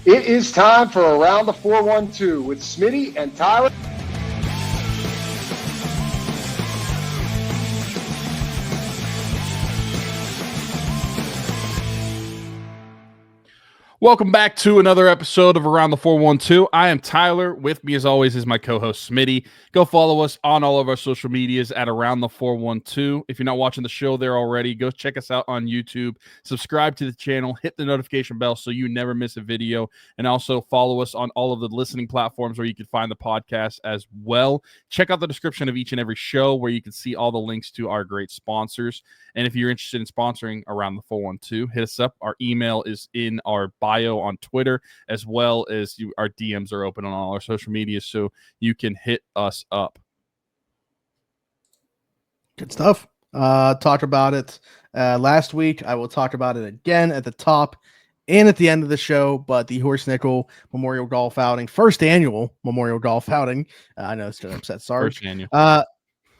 It is time for Around the 412 with Smitty and Tyler. Welcome back to another episode of Around the 412. I am Tyler. With me, as always, is my co-host Smitty. Go follow us on all of our social medias at Around the 412. If you're not watching the show there already, go check us out on YouTube. Subscribe to the channel. Hit the notification bell so you never miss a video. And also follow us on all of the listening platforms where you can find the podcast as well. Check out the description of each and every show where you can see all the links to our great sponsors. And if you're interested in sponsoring Around the 412, hit us up. Our email is in our bio on Twitter, as well as our DMs are open on all our social media, so you can hit us up. Good stuff. Talked about it last week. I will talk about it again at the top and at the end of the show, but the Horst Nickel Memorial Golf Outing, first annual Memorial Golf Outing. I know it's going to upset Sarge. First annual.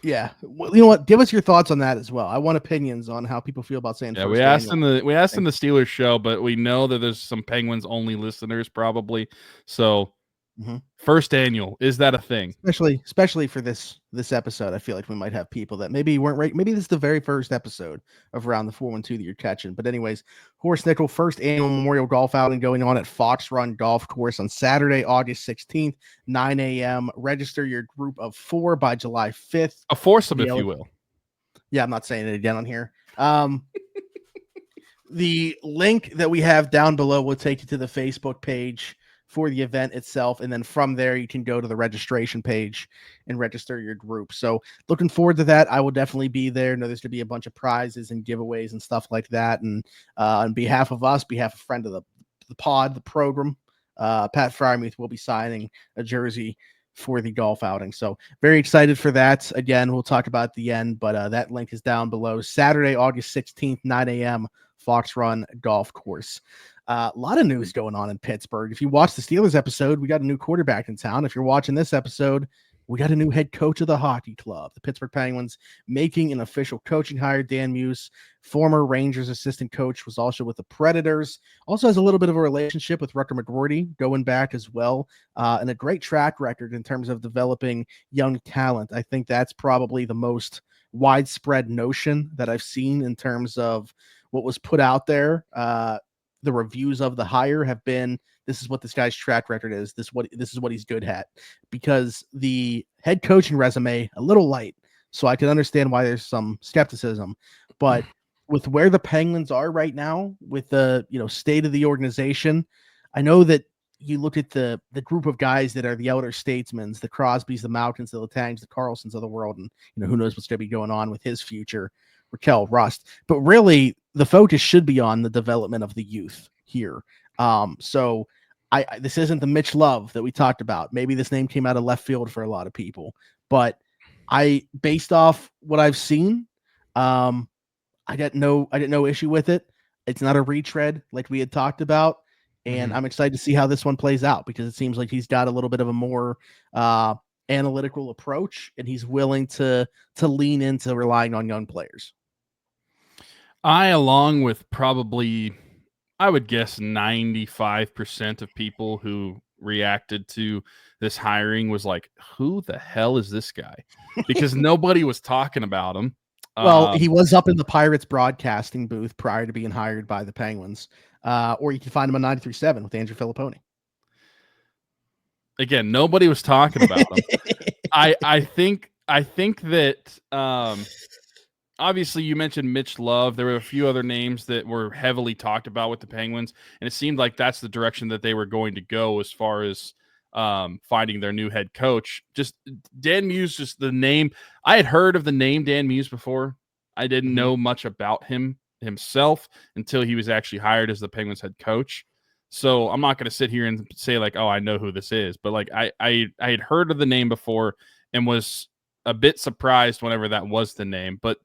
Yeah, well, you know what? Give us your thoughts on that as well. I want opinions on how people feel about saying. Yeah, we asked in the Steelers show, but we know that there's some Penguins only listeners probably. So, First annual, is that a thing? Especially for this episode, I feel like we might have people that maybe weren't right. Maybe this is the very first episode of Around the 412 that you're catching. But anyways, Horst Nickel first annual Memorial Golf Outing going on at Fox Run Golf Course on Saturday, August 16th, 9 a.m. Register your group of 4 by July 5th. A foursome, if you will. Yeah, I'm not saying it again on here. The link that we have down below will take you to the Facebook page for the event itself, and then from there you can go to the registration page and register your group. So looking forward to that. I will definitely be there. I know there's going to be a bunch of prizes and giveaways and stuff like that. And on behalf of us, behalf of friend of the pod, the program, Pat Frymuth will be signing a jersey for the golf outing. So very excited for that. Again, we'll talk about at the end, but that link is down below. Saturday, August 16th, 9 a.m., Fox Run Golf Course. A lot of news going on in Pittsburgh. If you watched the Steelers episode, we got a new quarterback in town. If you're watching this episode, we got a new head coach of the hockey club. The Pittsburgh Penguins making an official coaching hire. Dan Muse, former Rangers assistant coach, was also with the Predators. Also has a little bit of a relationship with Rutger McGroarty going back as well, and a great track record in terms of developing young talent. I think that's probably the most widespread notion that I've seen in terms of what was put out there. The reviews of the hire have been, this is what this guy's track record is. This is what he's good at, because the head coaching resume a little light. So I can understand why there's some skepticism, but with where the Penguins are right now, with the state of the organization, I know that you look at the group of guys that are the elder statesmen, the Crosbys, the Malkins, the Letangs, the Carlsons of the world, and who knows what's going to be going on with his future, Raquel Rust. But really, the focus should be on the development of the youth here. So this isn't the Mitch Love that we talked about. Maybe this name came out of left field for a lot of people, but based off what I've seen, I got no issue with it. It's not a retread like we had talked about. And I'm excited to see how this one plays out, because it seems like he's got a little bit of a more analytical approach, and he's willing to lean into relying on young players. Along with probably, I would guess 95% of people who reacted to this hiring was like, who the hell is this guy? Because nobody was talking about him. Well, he was up in the Pirates broadcasting booth prior to being hired by the Penguins. Or you can find him on 93.7 with Andrew Filipponi. Again, nobody was talking about him. I think that obviously you mentioned Mitch Love. There were a few other names that were heavily talked about with the Penguins, and it seemed like that's the direction that they were going to go as far as finding their new head coach. Just Dan Muse, just the name. I had heard of the name Dan Muse before. I didn't know much about him himself until he was actually hired as the Penguins head coach. So I'm not going to sit here and say like, oh, I know who this is, but like I had heard of the name before and was a bit surprised whenever that was the name. But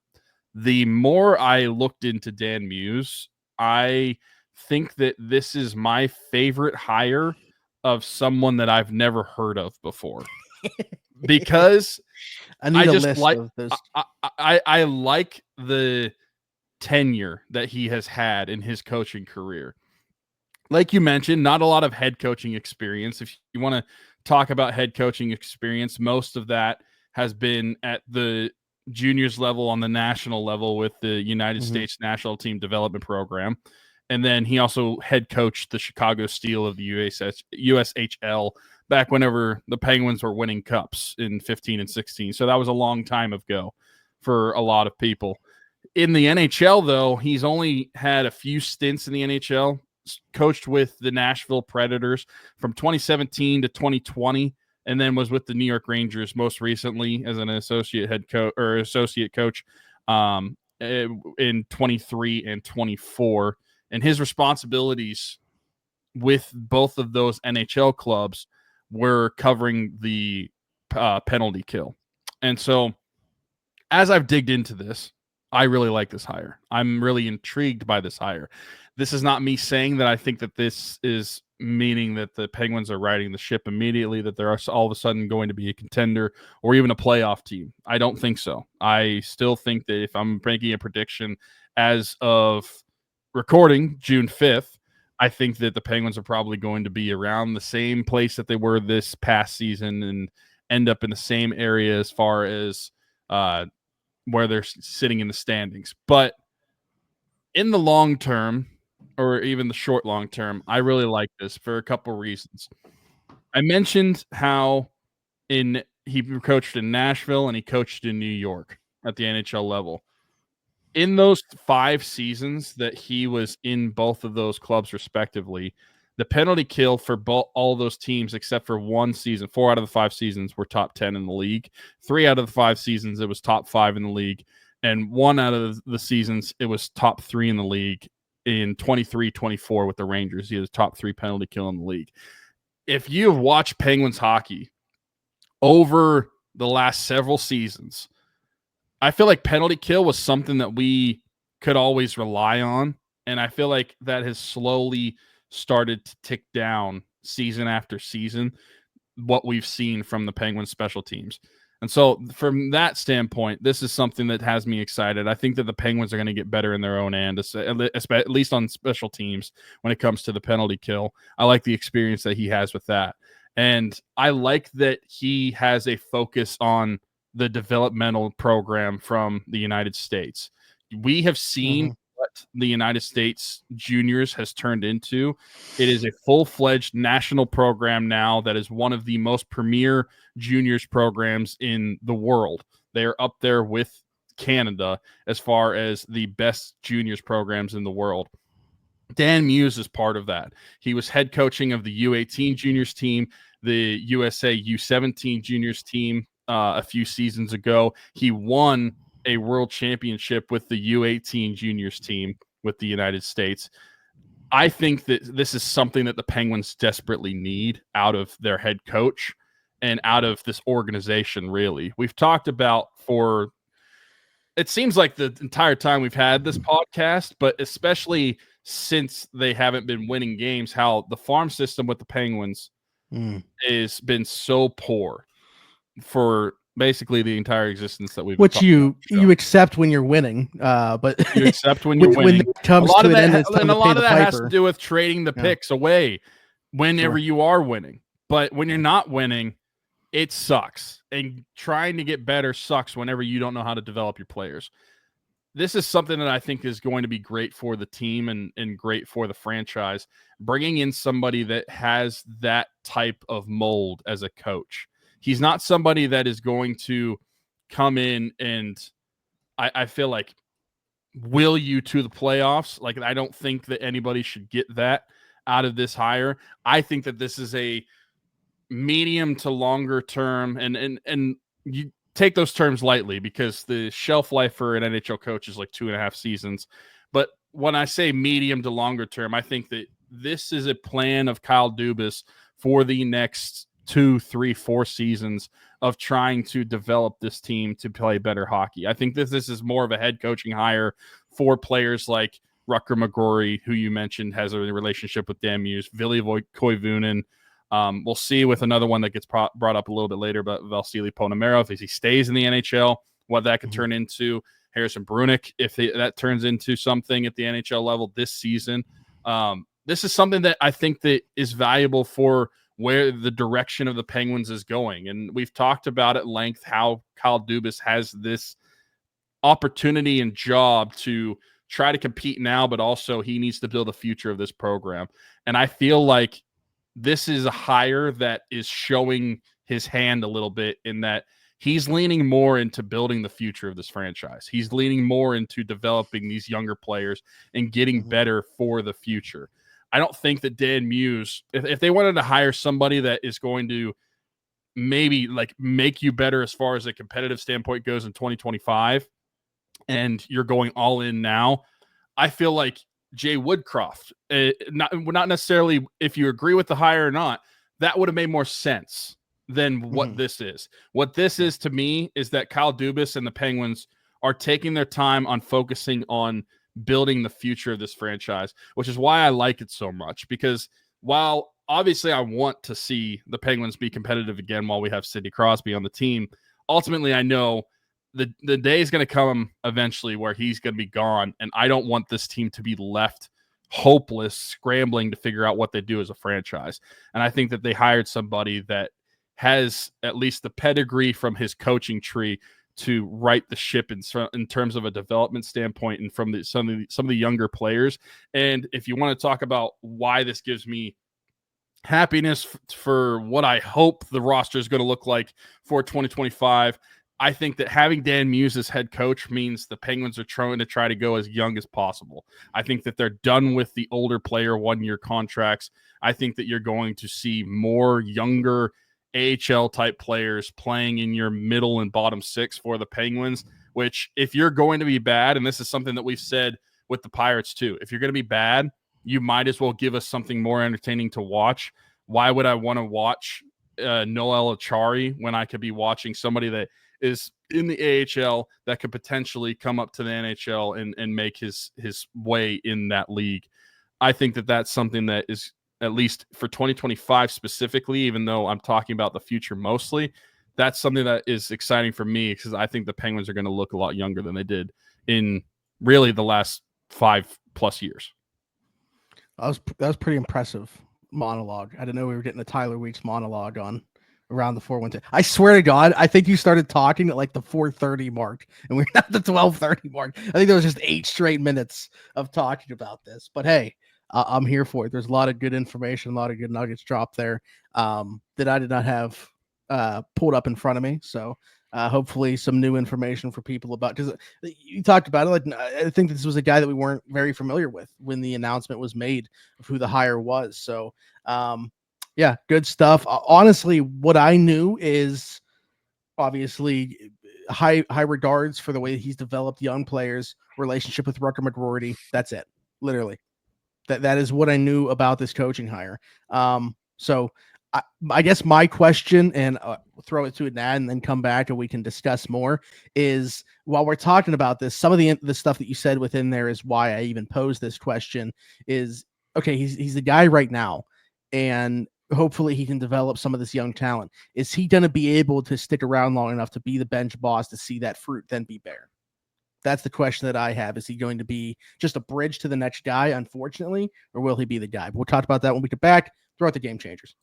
the more I looked into Dan Muse, I think that this is my favorite hire of someone that I've never heard of before. Because I just like I like the tenure that he has had in his coaching career. like you mentioned, not a lot of head coaching experience. If you want to talk about head coaching experience, most of that has been at the juniors level on the national level with the United States National Team Development Program. And then he also head coached the Chicago Steel of the USHL back whenever the Penguins were winning cups in 15 and 16. So that was a long time ago for a lot of people. In the NHL, though, he's only had a few stints in the NHL, coached with the Nashville Predators from 2017 to 2020, and then was with the New York Rangers most recently as an associate head coach or associate coach in 23 and 24. And his responsibilities with both of those NHL clubs were covering the penalty kill. And so as I've digged into this, I really like this hire. I'm really intrigued by this hire. This is not me saying that I think that this is meaning that the Penguins are riding the ship immediately, that they're all of a sudden going to be a contender or even a playoff team. I don't think so. I still think that if I'm making a prediction as of recording June 5th, I think that the Penguins are probably going to be around the same place that they were this past season and end up in the same area as far as where they're sitting in the standings. But in the long term, or even the short long term, I really like this for a couple reasons. I mentioned how he coached in Nashville and he coached in New York at the NHL level. In those 5 seasons that he was in both of those clubs respectively, the penalty kill for all those teams except for one season, 4 out of the 5 seasons were top 10 in the league. 3 out of the 5 seasons, it was top 5 in the league. And 1 out of the seasons, it was top 3 in the league in 23-24 with the Rangers. He had a top 3 penalty kill in the league. If you have watched Penguins hockey over the last several seasons, I feel like penalty kill was something that we could always rely on. And I feel like that has slowly started to tick down season after season, what we've seen from the Penguins special teams. And so from that standpoint, this is something that has me excited. I think that the Penguins are going to get better in their own end, at least on special teams when it comes to the penalty kill. I like the experience that he has with that. And I like that he has a focus on the developmental program from the United States. We have seen what the United States juniors has turned into. It is a full-fledged national program now that is one of the most premier juniors programs in the world. They are up there with Canada as far as the best juniors programs in the world. Dan Muse is part of that. He was head coaching of the U18 juniors team, the USA U17 juniors team a few seasons ago. He won a world championship with the U18 juniors team with the United States. I think that this is something that the Penguins desperately need out of their head coach and out of this organization, really. We've talked about for, it seems like the entire time we've had this podcast, but especially since they haven't been winning games, how the farm system with the Penguins has been so poor for basically the entire existence that we've which you accept when you're winning, but you accept when you're winning. When it comes to an end, and a lot of that has to do with trading the picks away whenever you are winning. But when you're not winning, it sucks. And trying to get better sucks whenever you don't know how to develop your players. This is something that I think is going to be great for the team and great for the franchise. Bringing in somebody that has that type of mold as a coach. He's not somebody that is going to come in and I feel like will you to the playoffs. Like, I don't think that anybody should get that out of this hire. I think that this is a medium to longer term, and you take those terms lightly because the shelf life for an NHL coach is like 2.5 seasons. But when I say medium to longer term, I think that this is a plan of Kyle Dubas for the next 2, 3, 4 seasons of trying to develop this team to play better hockey. I think this is more of a head coaching hire for players like Rutger McGroarty, who you mentioned has a relationship with Dan Muse, Ville Koivunen. We'll see with another one that gets brought up a little bit later, but Vasily Ponomarev, if he stays in the NHL, what that could turn into. Harrison Brunick, if that turns into something at the NHL level this season. this is something that I think that is valuable for where the direction of the Penguins is going. And we've talked about at length how Kyle Dubas has this opportunity and job to try to compete now, but also he needs to build a future of this program. And I feel like this is a hire that is showing his hand a little bit in that he's leaning more into building the future of this franchise. He's leaning more into developing these younger players and getting better for the future. I don't think that Dan Muse, if they wanted to hire somebody that is going to maybe like make you better as far as a competitive standpoint goes in 2025, and you're going all in now, I feel like Jay Woodcroft, not necessarily if you agree with the hire or not, that would have made more sense than what this is. What this is to me is that Kyle Dubas and the Penguins are taking their time on focusing on building the future of this franchise, which is why I like it so much. Because while obviously I want to see the Penguins be competitive again while we have Sidney Crosby on the team, ultimately I know the day is going to come eventually where he's going to be gone, and I don't want this team to be left hopeless, scrambling to figure out what they do as a franchise. And I think that they hired somebody that has at least the pedigree from his coaching tree to right the ship in terms of a development standpoint and from some of the younger players. And if you want to talk about why this gives me happiness for what I hope the roster is going to look like for 2025, I think that having Dan Muse as head coach means the Penguins are trying to go as young as possible. I think that they're done with the older player 1-year contracts. I think that you're going to see more younger AHL type players playing in your middle and bottom six for the Penguins, which if you're going to be bad, and this is something that we've said with the Pirates too, if you're going to be bad, you might as well give us something more entertaining to watch. Why would I want to watch Noel Achari when I could be watching somebody that is in the AHL that could potentially come up to the NHL and make his way in that league? I think that that's something that is, at least for 2025 specifically, even though I'm talking about the future mostly, that's something that is exciting for me because I think the Penguins are going to look a lot younger than they did in really the last 5+ years. That was pretty impressive monologue. I didn't know we were getting a Tyler Weeks monologue on around the 4-1-2. I swear to God, I think you started talking at like the 4:30 mark and we're at the 12:30 mark. I think there was just 8 straight minutes of talking about this. But hey, I'm here for it. There's a lot of good information, a lot of good nuggets dropped there that I did not have pulled up in front of me. So hopefully some new information for people about, because you talked about it. Like, I think this was a guy that we weren't very familiar with when the announcement was made of who the hire was. So yeah, good stuff. Honestly, what I knew is obviously high regards for the way he's developed young players, relationship with Rutger McGroarty. That's it. Literally. That is what I knew about this coaching hire. So I guess my question, and throw it to Nad and then come back and we can discuss more, is while we're talking about this, some of the stuff that you said within there is why I even posed this question is, okay, he's the guy right now, and hopefully he can develop some of this young talent. Is he going to be able to stick around long enough to be the bench boss to see that fruit then be bare? That's the question that I have. Is he going to be just a bridge to the next guy, unfortunately, or will he be the guy? But we'll talk about that when we get back. Throw out the game changers.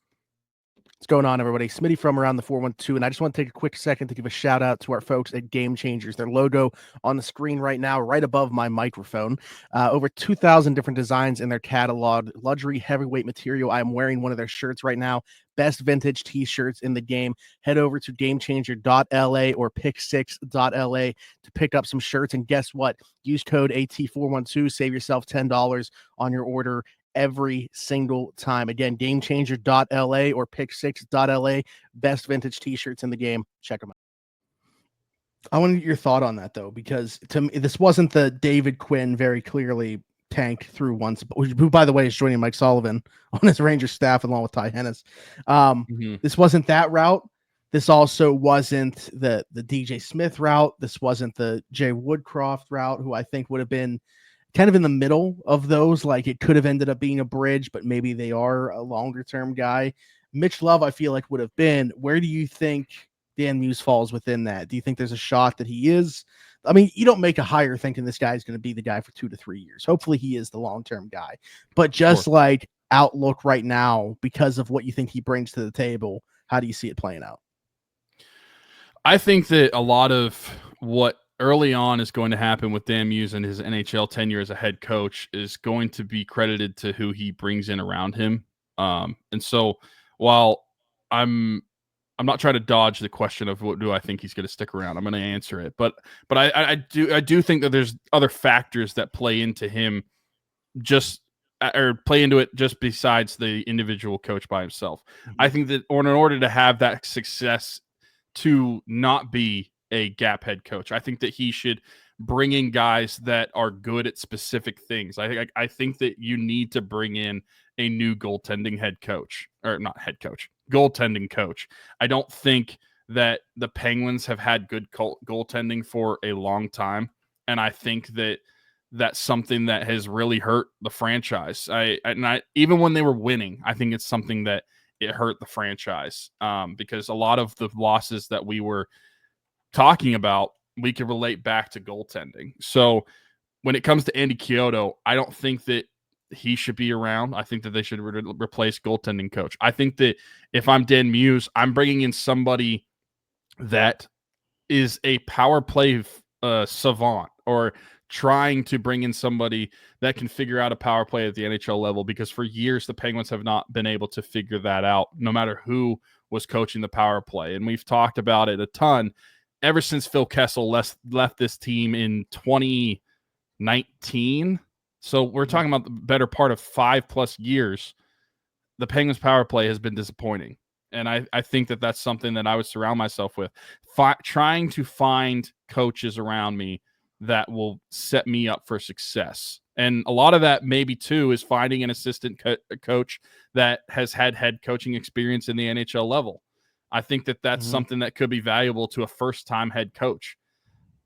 What's going on, everybody? Smitty from around the 412, and I just want to take a quick second to give a shout out to our folks at Game Changers. Their logo on the screen right now, right above my microphone. Over 2,000 different designs in their catalog. Luxury heavyweight material. I'm wearing one of their shirts right now. Best vintage t-shirts in the game. Head over to gamechanger.la or pick6.la to pick up some shirts. And guess what? Use code AT412. Save yourself $10 on your order every single time. Again, gamechanger.la or pick6.la. Best vintage t-shirts in the game. Check them out. I want to get your thought on that, though, because to me, this wasn't the David Quinn very clearly tank through once, who, by the way, is joining Mike Sullivan on his Rangers staff along with Ty Hennis. This wasn't that route. This also wasn't the DJ Smith route. This wasn't the Jay Woodcroft route, who I think would have been kind of in the middle of those. Like, it could have ended up being a bridge, but maybe they are a longer term guy. Mitch Love, I feel like, would have been. Where do you think Dan Muse falls within that? Do you think there's a shot that he is I mean, you don't make a hire thinking this guy's going to be the guy for 2 to 3 years. Hopefully he is the long-term guy, but just like outlook right now, because of what you think he brings to the table, how do you see it playing out? I think that a lot of what early on is going to happen with Dan Muse and his NHL tenure as a head coach is going to be credited to who he brings in around him. And so while I'm not trying to dodge the question of what do I think he's going to stick around, I'm going to answer it. But I do think that there's other factors that play into him just besides the individual coach by himself. Mm-hmm. I think that in order to have that success to not be a gap head coach, I think that he should bring in guys that are good at specific things. I think that you need to bring in a new goaltending head coach, or not head coach, goaltending coach. I don't think that the Penguins have had good goaltending for a long time, and I think that that's something that has really hurt the franchise. Even when they were winning, I think it's something that it hurt the franchise because a lot of the losses that we were talking about, we could relate back to goaltending. So when it comes to Andy Chiodo, I don't think that he should be around. I think that they should replace goaltending coach. I think that if I'm Dan Muse, I'm bringing in somebody that is a power play savant, or trying to bring in somebody that can figure out a power play at the NHL level, because for years the Penguins have not been able to figure that out, no matter who was coaching the power play. And we've talked about it a ton ever since Phil Kessel left this team in 2019. So we're talking about the better part of 5+ years. The Penguins power play has been disappointing. And I think that that's something that I would surround myself with, trying to find coaches around me that will set me up for success. And a lot of that maybe too is finding an assistant coach that has had head coaching experience in the NHL level. I think that that's something that could be valuable to a first-time head coach.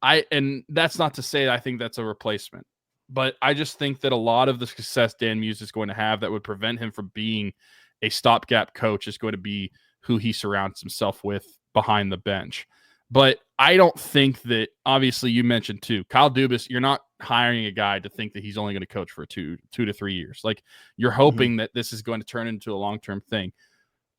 And that's not to say I think that's a replacement, but I just think that a lot of the success Dan Muse is going to have that would prevent him from being a stopgap coach is going to be who he surrounds himself with behind the bench. But I don't think that, obviously you mentioned too, Kyle Dubas, you're not hiring a guy to think that he's only going to coach for two to 3 years. Like, you're hoping that this is going to turn into a long-term thing.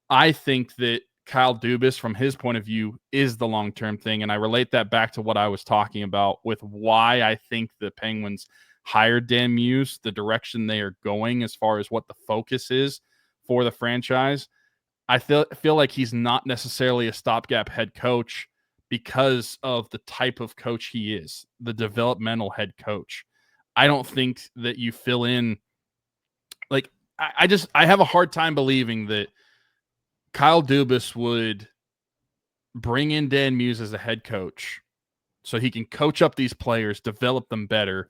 I think that Kyle Dubas, from his point of view, is the long-term thing. And I relate that back to what I was talking about with why I think the Penguins hired Dan Muse, the direction they are going as far as what the focus is for the franchise. I feel like he's not necessarily a stopgap head coach because of the type of coach he is, the developmental head coach. I don't think that you fill in, like, I have a hard time believing that Kyle Dubas would bring in Dan Muse as a head coach so he can coach up these players, develop them better,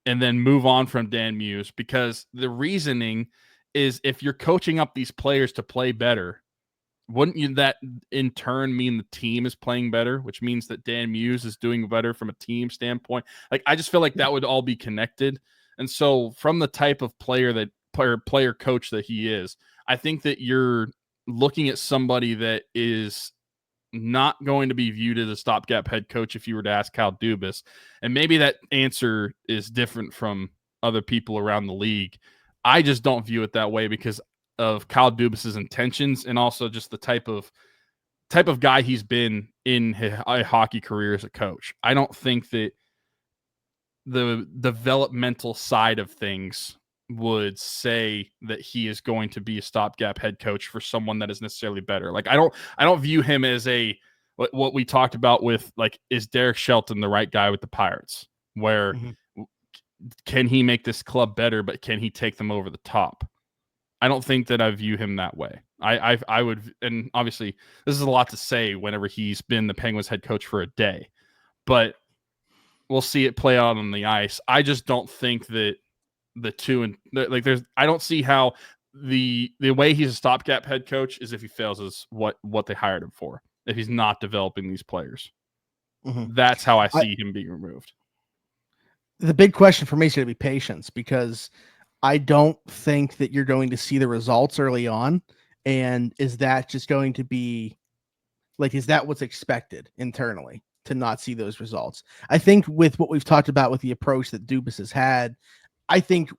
and then move on from Dan Muse, because the reasoning is if you're coaching up these players to play better, wouldn't you that in turn mean the team is playing better, which means that Dan Muse is doing better from a team standpoint? Like, I just feel like that would all be connected. And so from the type of player coach that he is, I think that you're looking at somebody that is not going to be viewed as a stopgap head coach if you were to ask Kyle Dubas. And maybe that answer is different from other people around the league. I just don't view it that way because of Kyle Dubas's intentions, and also just the type of guy he's been in his hockey career as a coach. I don't think that the developmental side of things would say that he is going to be a stopgap head coach for someone that is necessarily better. Like, I don't view him as what we talked about with, like, is Derek Shelton the right guy with the Pirates, where can he make this club better, but can he take them over the top? I don't think that I view him that way. I would, and obviously this is a lot to say whenever he's been the Penguins head coach for a day, but we'll see it play out on the ice. I just don't think that the two, and like, I don't see how the way he's a stopgap head coach is if he fails is what they hired him for, if he's not developing these players. That's how I see him being removed. The big question for me is going to be patience, because I don't think that you're going to see the results early on. And is that just going to be like, is that what's expected internally? to not see those results. I think with what we've talked about with the approach that Dubas has had, I think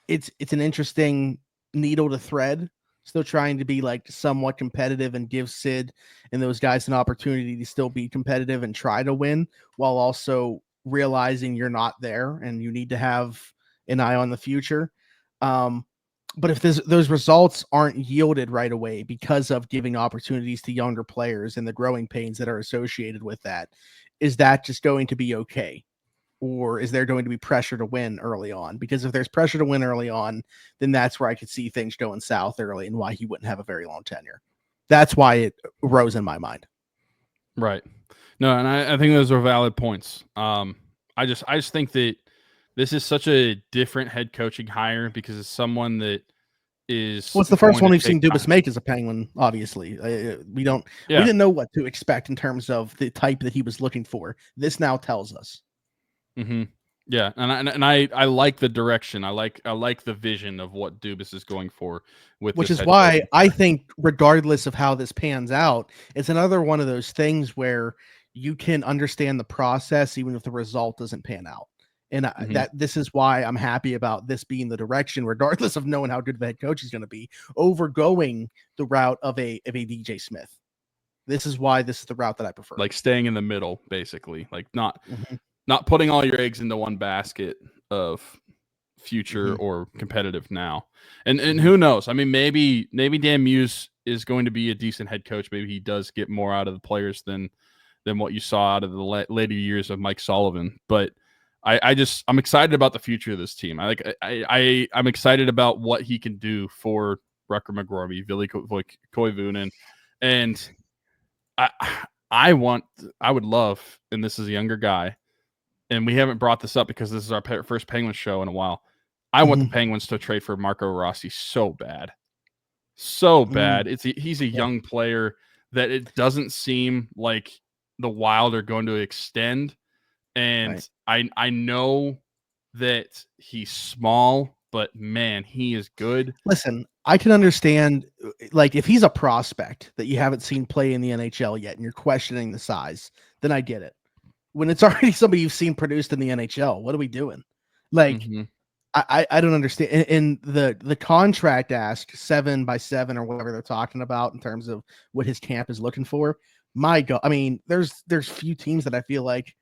it's an interesting needle to thread. Still trying to be like somewhat competitive and give Sid and those guys an opportunity to still be competitive and try to win, while also realizing you're not there and you need to have an eye on the future. But if those results aren't yielded right away because of giving opportunities to younger players and the growing pains that are associated with that, is that just going to be okay? Or is there going to be pressure to win early on? Because if there's pressure to win early on, then that's where I could see things going south early and why he wouldn't have a very long tenure. That's why it rose in my mind. Right. No, and I think those are valid points. I just think that this is such a different head coaching hire because it's someone that is. Well, it's the first one we've seen Dubas make as a Penguin. Obviously, we didn't know what to expect in terms of the type that he was looking for. This now tells us. Mm-hmm. Yeah, and I like the direction. I like the vision of what Dubas is going for with, which is why I think, regardless of how this pans out, it's another one of those things where you can understand the process even if the result doesn't pan out. And that this is why I'm happy about this being the direction, regardless of knowing how good the head coach is going to be, over going the route of a DJ Smith. This is why this is the route that I prefer. Like staying in the middle, basically, like not putting all your eggs into one basket of future or competitive now. And who knows? I mean, maybe Dan Muse is going to be a decent head coach. Maybe he does get more out of the players than what you saw out of the later years of Mike Sullivan. But I'm excited about the future of this team. I'm excited about what he can do for Rutger McGroarty, Ville Koivunen, and I would love, and this is a younger guy, and we haven't brought this up because this is our first Penguins show in a while. I want the Penguins to trade for Marco Rossi so bad. He's a young player that it doesn't seem like the Wild are going to extend. And I know that he's small, but man, he is good. Listen, I can understand, like, if he's a prospect that you haven't seen play in the NHL yet and you're questioning the size, then I get it. When it's already somebody you've seen produced in the NHL, what are we doing? Like, I don't understand. In the contract ask 7x7 or whatever they're talking about in terms of what his camp is looking for. My God, I mean, there's few teams that I feel like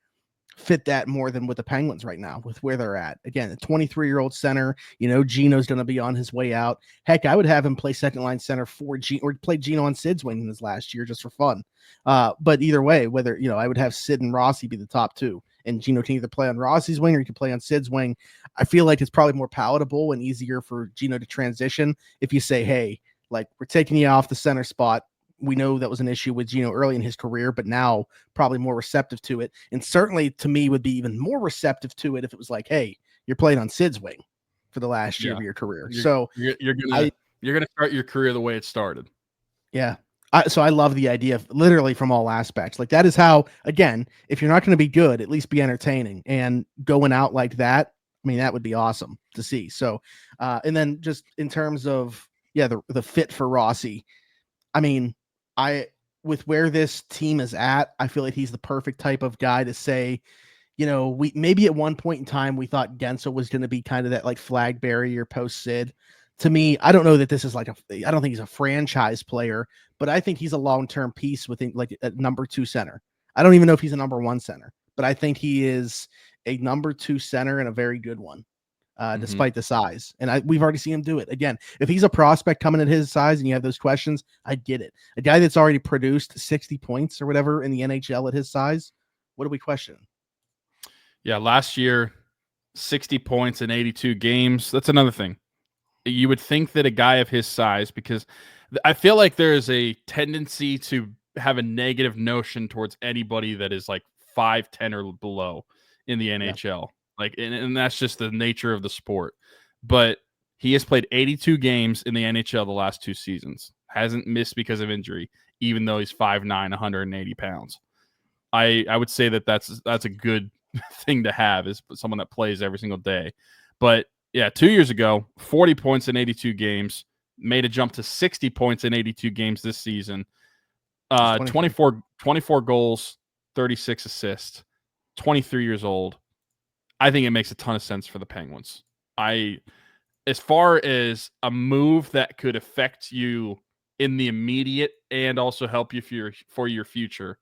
fit that more than with the Penguins right now with where they're at. Again, a 23-year-old center, Gino's going to be on his way out. Heck, I would have him play second line center for Gino, or play Gino on Sid's wing in his last year just for fun. But either way, whether, I would have Sid and Rossi be the top two, and Gino can either play on Rossi's wing or he can play on Sid's wing. I feel like it's probably more palatable and easier for Gino to transition if you say, hey, like, we're taking you off the center spot. We know that was an issue with Gino early in his career, but now probably more receptive to it. And certainly to me would be even more receptive to it if it was like, hey, you're playing on Sid's wing for the last year of your career. You're gonna start your career the way it started. Yeah. So I love the idea of literally from all aspects. Like, that is how, again, if you're not going to be good, at least be entertaining, and going out like that. I mean, that would be awesome to see. So, and then just in terms of, the fit for Rossi, I mean, with where this team is at, I feel like he's the perfect type of guy to say, we maybe at one point in time we thought Gensel was going to be kind of that like flag barrier post Sid. To me, I don't know that this is I don't think he's a franchise player, but I think he's a long-term piece within like a number 2 center. I don't even know if he's a number 1 center, but I think he is a number 2 center and a very good one. Despite the size. And we've already seen him do it. Again, if he's a prospect coming at his size and you have those questions, I get it. A guy that's already produced 60 points or whatever in the NHL at his size, what are we questioning? Yeah, last year, 60 points in 82 games. That's another thing. You would think that a guy of his size, because I feel like there is a tendency to have a negative notion towards anybody that is like 5'10" or below in the NHL. Like, and that's just the nature of the sport. But he has played 82 games in the NHL the last 2 seasons. Hasn't missed because of injury, even though he's 5'9", 180 pounds. I would say that's a good thing to have, is someone that plays every single day. But yeah, 2 years ago, 40 points in 82 games, made a jump to 60 points in 82 games this season. 24 goals, 36 assists, 23 years old. I think it makes a ton of sense for the Penguins. As far as a move that could affect you in the immediate and also help you for your future,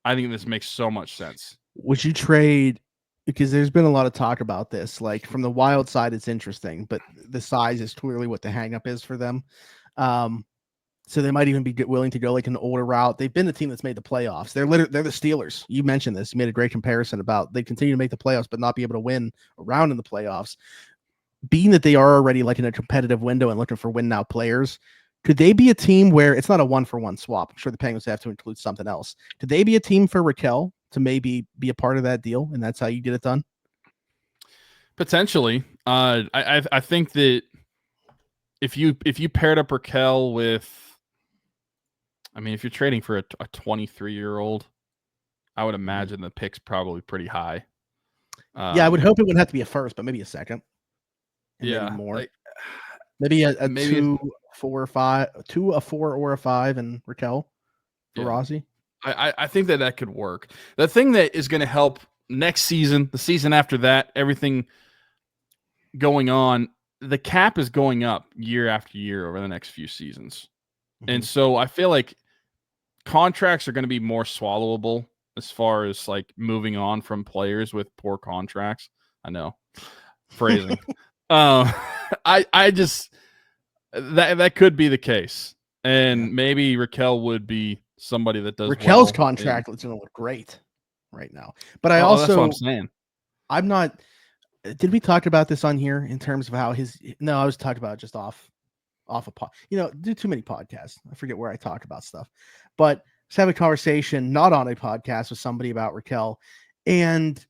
I think this makes so much sense. Would you trade? Because there's been a lot of talk about this. Like from the Wild side, it's interesting, but the size is clearly what the hangup is for them. So they might even be willing to go like an older route. They've been the team that's made the playoffs. They're the Steelers. You mentioned this. You made a great comparison about they continue to make the playoffs, but not be able to win a round in the playoffs. Being that they are already like in a competitive window and looking for win now players, could they be a team where it's not a 1-for-1 swap? I'm sure the Penguins have to include something else. Could they be a team for Raquel to maybe be a part of that deal, and that's how you get it done? Potentially. I think that if you paired up Raquel with, I mean, if you're trading for a 23-year-old, I would imagine the pick's probably pretty high. Yeah, I would hope it wouldn't have to be a first, but maybe a second. And yeah, maybe more. like, maybe a maybe 2, 4, or 5, 2, a 4, or a 5, and Raquel for Rossi. I think that could work. The thing that is going to help next season, the season after that, everything going on, the cap is going up year after year over the next few seasons. Mm-hmm. And so I feel like contracts are going to be more swallowable as far as like moving on from players with poor contracts. I know. Phrasing. I just that could be the case. And maybe Raquel would be somebody that does Raquel's well contract is going to look great right now. But I also that's what I'm saying. I'm not. Did we talk about this on here in terms of how his? No, I was talking about just off a pod. Do too many podcasts. I forget where I talk about stuff. But let's have a conversation, not on a podcast, with somebody about Raquel, and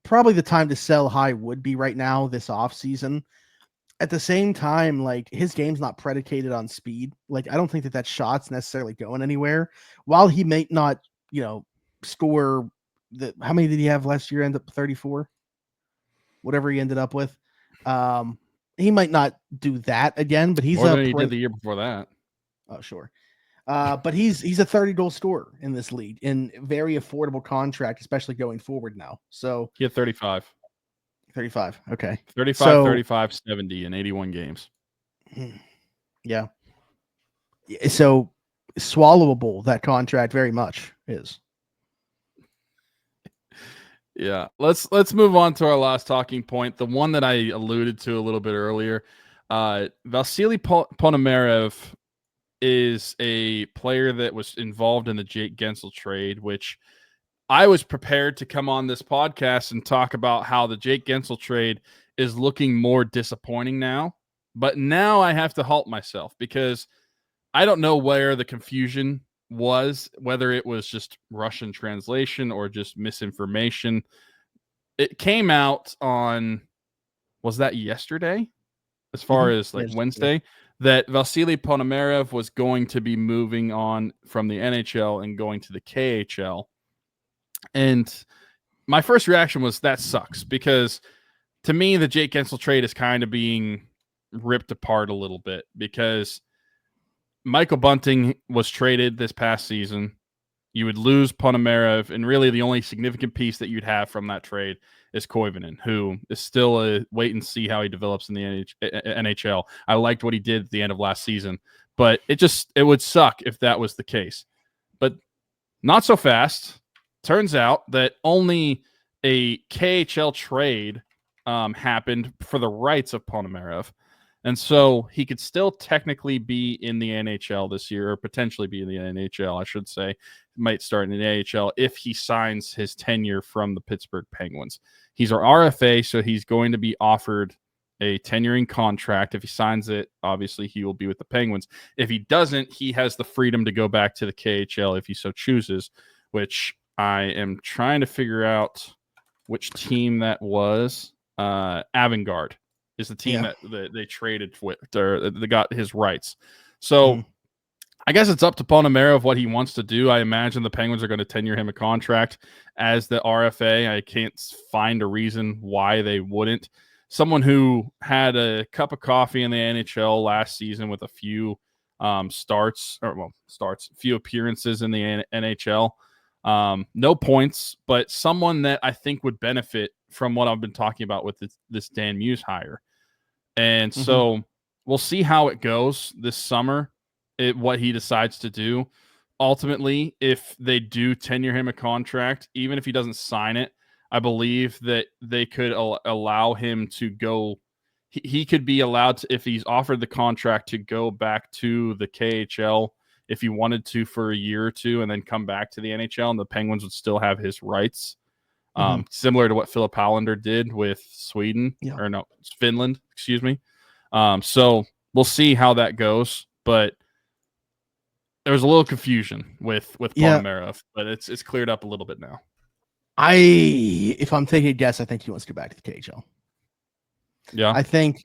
probably the time to sell high would be right now this off season. At the same time, like his game's not predicated on speed. Like I don't think that shot's necessarily going anywhere. While he may not, score how many did he have last year? End up 34, whatever he ended up with. He might not do that again, but he's more than he did the year before that. Oh, sure. But he's a 30-goal scorer in this league in very affordable contract, especially going forward now. So he had 35. 35. Okay. 35, 70 in 81 games. Yeah. So swallowable, that contract very much is. Yeah. Let's move on to our last talking point. The one that I alluded to a little bit earlier. Vasily Ponomarev is a player that was involved in the Jake Guentzel trade, which I was prepared to come on this podcast and talk about how the Jake Guentzel trade is looking more disappointing now. But now I have to halt myself because I don't know where the confusion was, whether it was just Russian translation or just misinformation. It came out on, was that yesterday? As far as like Wednesday, that Vasily Ponomarev was going to be moving on from the NHL and going to the KHL. And my first reaction was that sucks because to me, the Jake Guentzel trade is kind of being ripped apart a little bit because Michael Bunting was traded this past season. You would lose Ponomarev, and really the only significant piece that you'd have from that trade is Koivunen, who is still a wait and see how he develops in the NHL. I liked what he did at the end of last season, but it would suck if that was the case. But not so fast. Turns out that only a KHL trade happened for the rights of Ponomarev. And so he could still technically be in the NHL this year, or potentially be in the NHL, I should say. Might start in the AHL if he signs his tenure from the Pittsburgh Penguins. He's our RFA, so he's going to be offered a tenuring contract. If he signs it, obviously he will be with the Penguins. If he doesn't, he has the freedom to go back to the KHL if he so chooses, which I am trying to figure out which team that was. Avangard is the team that they traded with, or they got his rights. So I guess it's up to Ponomarev what he wants to do. I imagine the Penguins are going to tenure him a contract as the RFA. I can't find a reason why they wouldn't. Someone who had a cup of coffee in the NHL last season with a few few appearances in the NHL. No points, but someone that I think would benefit from what I've been talking about with this Dan Muse hire. And so we'll see how it goes this summer, what he decides to do. Ultimately, if they do tenure him a contract, even if he doesn't sign it, I believe that they could allow him to go. He could be allowed to, if he's offered the contract, to go back to the KHL if he wanted to for a year or two and then come back to the NHL, and the Penguins would still have his rights. Similar to what Philip Hallander did with Sweden, or no, Finland, excuse me. So we'll see how that goes, but there was a little confusion with Ponomarev, but it's cleared up a little bit now. If I'm taking a guess, I think he wants to go back to the KHL. Yeah. I think,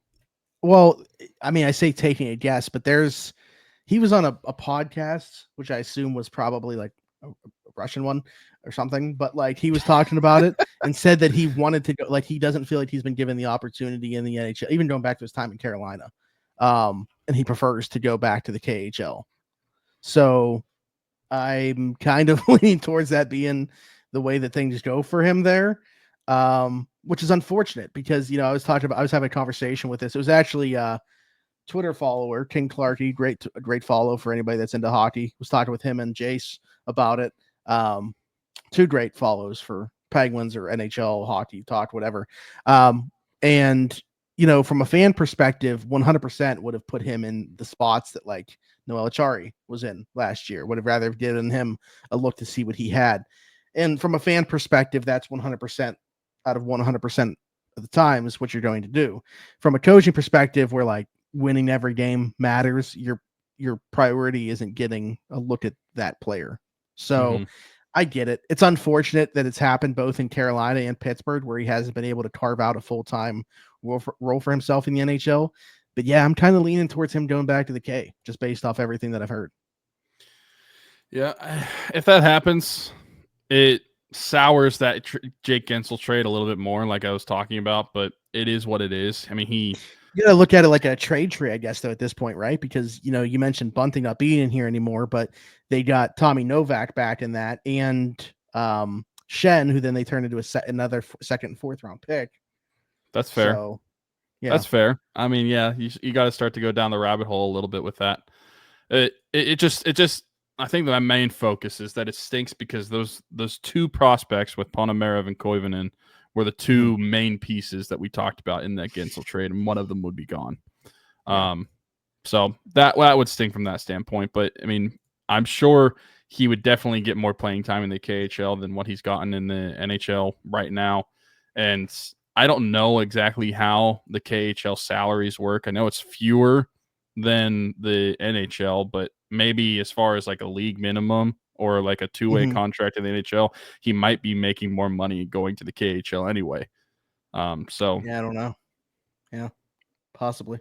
well, I mean, I say taking a guess, but he was on a podcast, which I assume was probably like a Russian one or something, but like he was talking about it and said that he wanted to go, like he doesn't feel like he's been given the opportunity in the NHL, even going back to his time in Carolina. And he prefers to go back to the KHL. So I'm kind of leaning towards that being the way that things go for him there. Which is unfortunate because, I was having a conversation with this. It was actually Twitter follower, King Clarkey, great follow for anybody that's into hockey. Was talking with him and Jace about it. Two great follows for Penguins or NHL hockey talk, whatever. And from a fan perspective, 100% would have put him in the spots that like Noel Achari was in last year. Would have rather given him a look to see what he had. And from a fan perspective, that's 100% out of 100% of the time is what you're going to do. From a coaching perspective, where like winning every game matters, your priority isn't getting a look at that player. So I get it. It's unfortunate that it's happened both in Carolina and Pittsburgh, where he hasn't been able to carve out a full-time role for himself in the NHL. But yeah, I'm kind of leaning towards him going back to the K, just based off everything that I've heard. Yeah, if that happens, it sours that Jake Gensel trade a little bit more, like I was talking about, but it is what it is. I mean, you gotta look at it like a trade tree, I guess, though, at this point, right? Because you mentioned Bunting not being in here anymore, but they got Tommy Novak back in that, and Shen, who then they turned into another second and fourth round pick. That's fair. So, yeah, that's fair. I mean, yeah, you got to start to go down the rabbit hole a little bit with that. It just I think my main focus is that it stinks because those two prospects with Ponomarev and Koivunen were the two main pieces that we talked about in that Gensel trade, and one of them would be gone. Yeah. So that would stink from that standpoint. But I mean, I'm sure he would definitely get more playing time in the KHL than what he's gotten in the NHL right now. And I don't know exactly how the KHL salaries work. I know it's fewer than the NHL, but maybe as far as like a league minimum or like a two-way contract in the NHL, he might be making more money going to the KHL anyway. So yeah, I don't know. Yeah, possibly.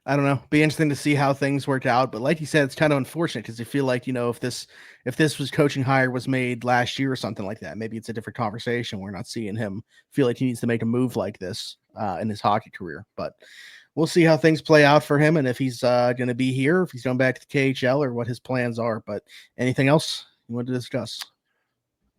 I don't know. Be interesting to see how things work out. But like you said, it's kind of unfortunate because you feel like, if this was coaching hire was made last year or something like that, maybe it's a different conversation. We're not seeing him feel like he needs to make a move like this in his hockey career. But we'll see how things play out for him and if he's going to be here, if he's going back to the KHL or what his plans are. But anything else you want to discuss?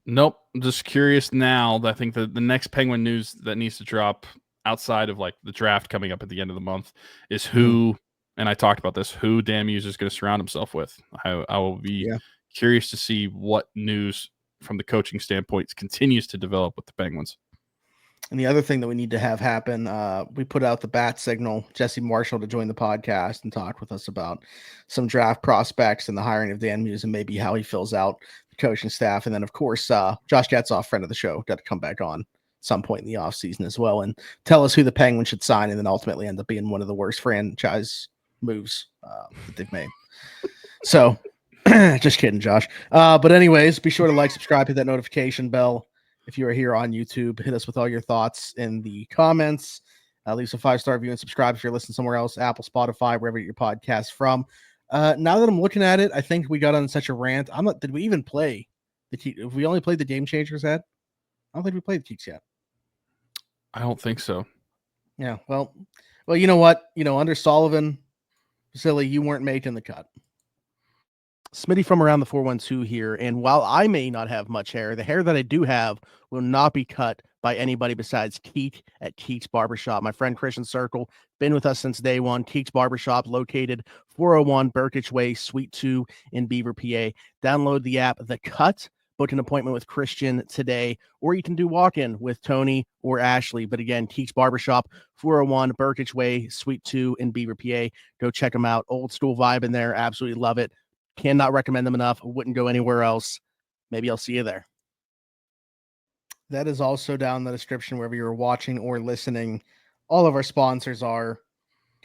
Nope. I'm just curious now. I think the next Penguin news that needs to drop outside of like the draft coming up at the end of the month is who, and I talked about this, who Dan Muse is going to surround himself with. I will be curious to see what news from the coaching standpoint continues to develop with the Penguins. And the other thing that we need to have happen, we put out the bat signal, Jesse Marshall, to join the podcast and talk with us about some draft prospects and the hiring of Dan Muse and maybe how he fills out the coaching staff. And then, of course, Josh Getzoff, friend of the show, got to come back on some point in the offseason as well and tell us who the Penguins should sign and then ultimately end up being one of the worst franchise moves that they've made. So just kidding, Josh. But anyways, be sure to like, subscribe, hit that notification bell. If you are here on YouTube, hit us with all your thoughts in the comments. Leave us a 5-star review and subscribe if you're listening somewhere else, Apple, Spotify, wherever you get your podcast from. Now that I'm looking at it, I think we got on such a rant. Did we even play the key? If we only played the Game Changers yet? I don't think we played the Keeks yet. I don't think so. Yeah. Well, you know what? Under Sullivan, Vasily, you weren't making the cut. Smitty from around the 412 here. And while I may not have much hair, the hair that I do have will not be cut by anybody besides Keek at Keek's Barbershop. My friend Christian Circle, been with us since day one. Keek's Barbershop, located 401 Burkitch Way, Suite 2 in Beaver, PA. Download the app The Cut. Book an appointment with Christian today, or you can do walk-in with Tony or Ashley. But again, Keek's Barbershop, 401 Burkitch Way, Suite 2 in Beaver, PA. Go check them out. Old school vibe in there. Absolutely love it. Cannot recommend them enough. Wouldn't go anywhere else. Maybe I'll see you there. That is also down in the description wherever you're watching or listening. All of our sponsors are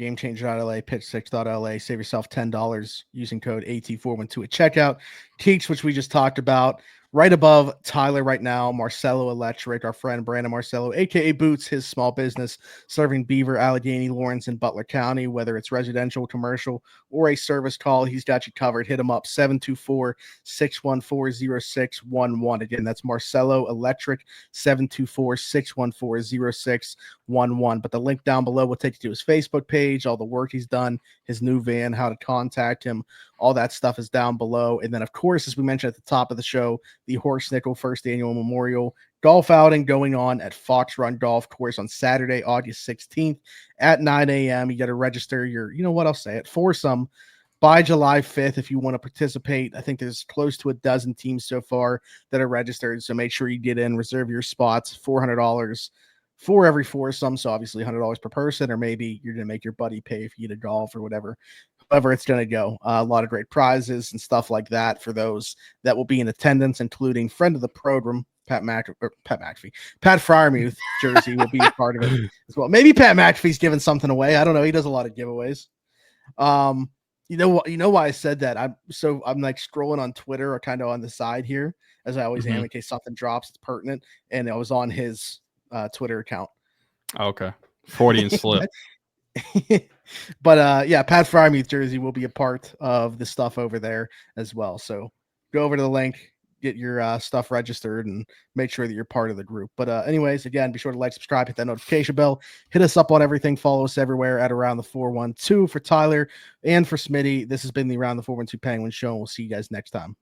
GameChanger.la, Pitch6.la. Save yourself $10 using code AT412 at checkout. Keeks, which we just talked about. Right above Tyler right now, Marcello Electric, our friend Brandon Marcello, a.k.a. Boots, his small business serving Beaver, Allegheny, Lawrence, and Butler County. Whether it's residential, commercial, or a service call, he's got you covered. Hit him up, 724-614-0611. Again, that's Marcello Electric, 724-614-0611. But the link down below will take you to his Facebook page, all the work he's done, his new van, how to contact him. All that stuff is down below. And then, of course, as we mentioned at the top of the show, the Horse Nickel First Annual Memorial Golf Outing going on at Fox Run Golf Course on Saturday, August 16th at 9 a.m. You got to register your, you know what, I'll say it, foursome by July 5th if you want to participate. I think there's close to a dozen teams so far that are registered. So make sure you get in, reserve your spots, $400 for every foursome. So obviously $100 per person, or maybe you're going to make your buddy pay if you get a golf or whatever. However it's going to go. A lot of great prizes and stuff like that for those that will be in attendance, including friend of the program, Pat Fryermuth jersey will be a part of it as well. Maybe Pat McAfee's giving something away. I don't know. He does a lot of giveaways. You know why I said that? I'm like scrolling on Twitter or kind of on the side here, as I always am in case something drops, it's pertinent. And I was on his Twitter account. Okay. 40 and slip. But yeah, Pat Fryermuth jersey will be a part of the stuff over there as well. So go over to the link, get your stuff registered, and make sure that you're part of the group. But anyways, again, be sure to like, subscribe, hit that notification bell, hit us up on everything, follow us everywhere at Around the 412 for Tyler and for Smitty. This has been the Around the 412 Penguins show, and we'll see you guys next time.